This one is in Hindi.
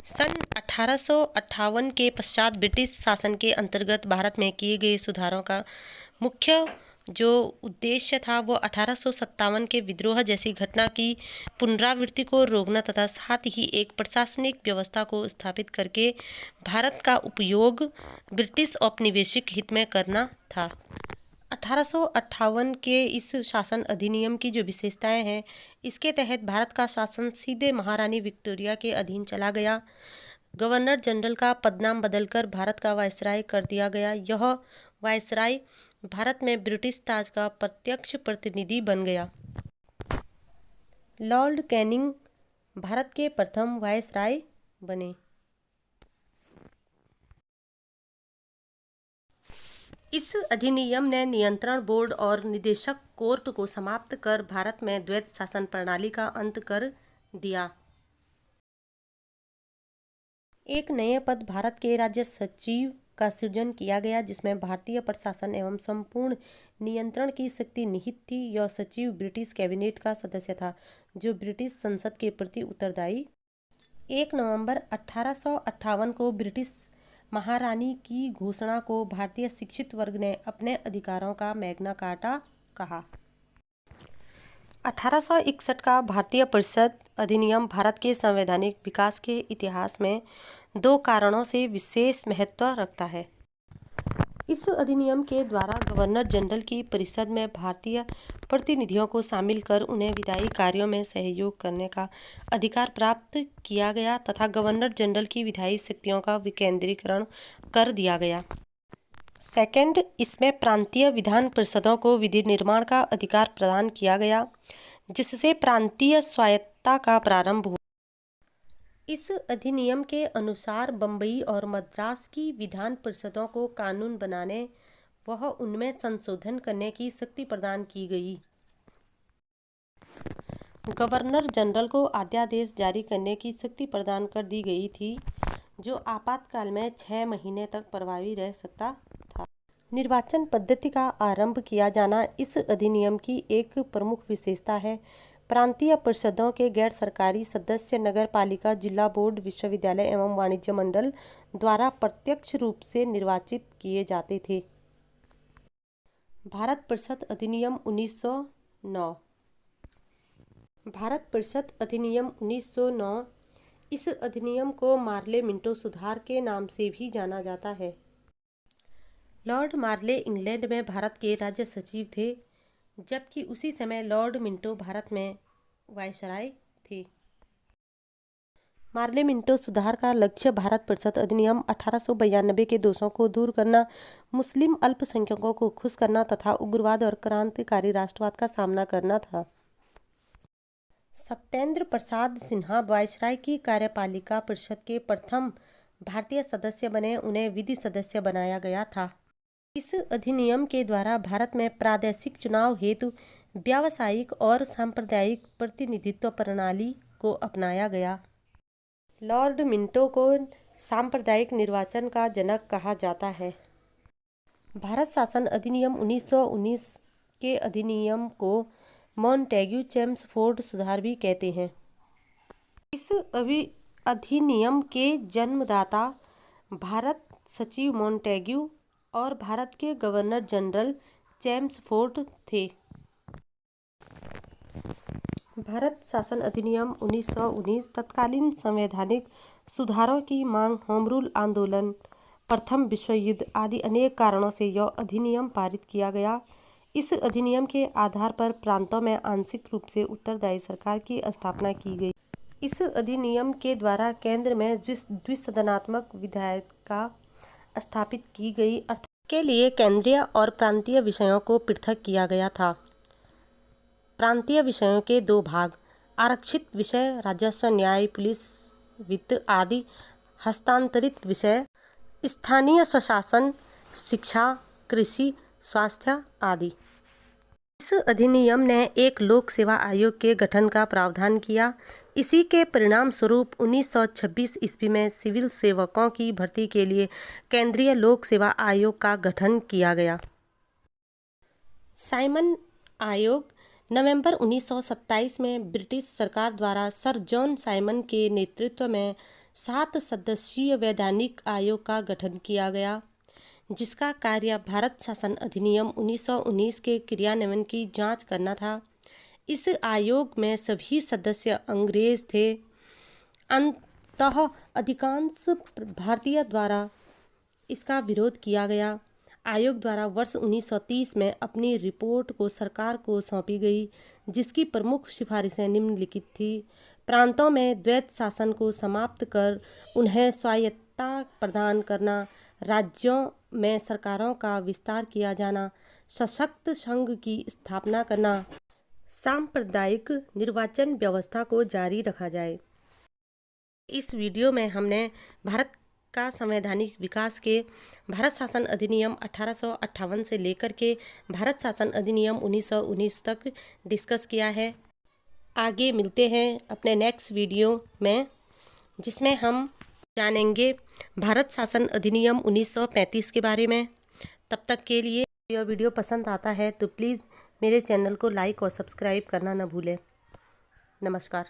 सन 1858 के पश्चात ब्रिटिश शासन के अंतर्गत भारत में किए गए सुधारों का मुख्य जो उद्देश्य था वो 1857 के विद्रोह जैसी घटना की पुनरावृत्ति को रोकना तथा साथ ही एक प्रशासनिक व्यवस्था को स्थापित करके भारत का उपयोग ब्रिटिश औपनिवेशिक हित में करना था। 1858 के इस शासन अधिनियम की जो विशेषताएं हैं, इसके तहत भारत का शासन सीधे महारानी विक्टोरिया के अधीन चला गया। गवर्नर जनरल का पदनाम बदलकर भारत का वायसराय कर दिया गया। यह वायसराय भारत में ब्रिटिश ताज का प्रत्यक्ष प्रतिनिधि बन गया। लॉर्ड कैनिंग भारत के प्रथम वायसराय बने। इस अधिनियम ने नियंत्रण बोर्ड और निदेशक कोर्ट को समाप्त कर भारत में द्वैत शासन प्रणाली का अंत कर दिया। एक नए पद भारत के राज्य सचिव का सृजन किया गया, जिसमें भारतीय प्रशासन एवं संपूर्ण नियंत्रण की शक्ति निहित थी। यह सचिव ब्रिटिश कैबिनेट का सदस्य था, जो ब्रिटिश संसद के प्रति उत्तरदायी। 1 नवंबर 1858 को ब्रिटिश महारानी की घोषणा को भारतीय शिक्षित वर्ग ने अपने अधिकारों का मैग्ना कार्टा कहा। 1861 का भारतीय परिषद अधिनियम भारत के संवैधानिक विकास के इतिहास में 2 कारणों से विशेष महत्व रखता है। इस अधिनियम के द्वारा गवर्नर जनरल की परिषद में भारतीय प्रतिनिधियों को शामिल कर उन्हें विधायी कार्यों में सहयोग करने का अधिकार प्राप्त किया गया तथा गवर्नर जनरल की विधायी शक्तियों का विकेंद्रीकरण कर दिया गया। सेकंड, इसमें प्रांतीय विधान परिषदों को विधि निर्माण का अधिकार प्रदान किया गया, जिससे प्रांतीय स्वायत्तता का प्रारंभ हुआ। इस अधिनियम के अनुसार बम्बई और मद्रास की विधान परिषदों को कानून बनाने वह उनमें संशोधन करने की शक्ति प्रदान की गई। गवर्नर जनरल को अध्यादेश जारी करने की शक्ति प्रदान कर दी गई थी, जो आपातकाल में 6 महीने तक प्रभावी रह सकता था। निर्वाचन पद्धति का आरंभ किया जाना इस अधिनियम की एक प्रमुख विशेषता है। प्रांतीय परिषदों के गैर सरकारी सदस्य नगर पालिका, जिला बोर्ड, विश्वविद्यालय एवं वाणिज्य मंडल द्वारा प्रत्यक्ष रूप से निर्वाचित किए जाते थे। भारत परिषद अधिनियम 1909। भारत परिषद अधिनियम 1909, इस अधिनियम को मार्ले मिंटो सुधार के नाम से भी जाना जाता है। लॉर्ड मार्ले इंग्लैंड में भारत के राज्य सचिव थे, जबकि उसी समय लॉर्ड मिंटो भारत में वायसराय थे। मार्ले मिंटो सुधार का लक्ष्य भारत परिषद अधिनियम 1892 के दोषों को दूर करना, मुस्लिम अल्पसंख्यकों को खुश करना तथा उग्रवाद और क्रांतिकारी राष्ट्रवाद का सामना करना था। सत्येंद्र प्रसाद सिन्हा वायसराय की कार्यपालिका परिषद के प्रथम भारतीय सदस्य बने। उन्हें विधि सदस्य बनाया गया था। इस अधिनियम के द्वारा भारत में प्रादेशिक चुनाव हेतु व्यावसायिक और सांप्रदायिक प्रतिनिधित्व प्रणाली को अपनाया गया। लॉर्ड मिंटो को सांप्रदायिक निर्वाचन का जनक कहा जाता है। भारत शासन अधिनियम 1919 के अधिनियम को मॉन्टेग्यू चेम्सफोर्ड सुधार भी कहते हैं। इस अधिनियम के जन्मदाता भारत सचिव मॉन्टेग्यू और भारत के गवर्नर जनरल चेम्सफोर्ड थे। भारत शासन अधिनियम 1919 तत्कालीन संवैधानिक सुधारों की मांग, होम रूल आंदोलन, प्रथम विश्व युद्ध आदि अनेक कारणों से यह अधिनियम पारित किया गया। इस अधिनियम के आधार पर प्रांतों में आंशिक रूप से उत्तरदायी सरकार की स्थापना की गई। इस अधिनियम के द्वारा केंद्र में द्विसदनात्मक विधायिका स्थापित की गई। अर्थात के लिए केंद्रीय और प्रांतीय विषयों को पृथक किया गया था। प्रांतीय विषयों के 2 भाग, आरक्षित विषय, राजस्व, न्याय, पुलिस, वित्त आदि, हस्तांतरित विषय, स्थानीय स्वशासन, शिक्षा, कृषि, स्वास्थ्य आदि। इस अधिनियम ने एक लोक सेवा आयोग के गठन का प्रावधान किया। इसी के परिणाम स्वरूप 1926 ईस्वी में सिविल सेवकों की भर्ती के लिए केंद्रीय लोक सेवा आयोग का गठन किया गया। साइमन आयोग नवंबर 1927 में ब्रिटिश सरकार द्वारा सर जॉन साइमन के नेतृत्व में 7 सदस्यीय वैधानिक आयोग का गठन किया गया, जिसका कार्य भारत शासन अधिनियम 1919 के क्रियान्वयन की जांच करना था। इस आयोग में सभी सदस्य अंग्रेज थे। अंततः अधिकांश भारतीय द्वारा इसका विरोध किया गया। आयोग द्वारा वर्ष 1930 में अपनी रिपोर्ट को सरकार को सौंपी गई, जिसकी प्रमुख सिफारिशें निम्नलिखित थी। प्रांतों में द्वैत शासन को समाप्त कर उन्हें स्वायत्तता प्रदान करना, राज्यों में सरकारों का विस्तार किया जाना, सशक्त संघ की स्थापना करना, सांप्रदायिक निर्वाचन व्यवस्था को जारी रखा जाए। इस वीडियो में हमने भारत का संवैधानिक विकास के भारत शासन अधिनियम 1858 से लेकर के भारत शासन अधिनियम 1919 तक डिस्कस किया है। आगे मिलते हैं अपने नेक्स्ट वीडियो में, जिसमें हम जानेंगे भारत शासन अधिनियम 1935 के बारे में। तब तक के लिए यह वीडियो पसंद आता है तो प्लीज़ मेरे चैनल को लाइक और सब्सक्राइब करना न भूलें। नमस्कार।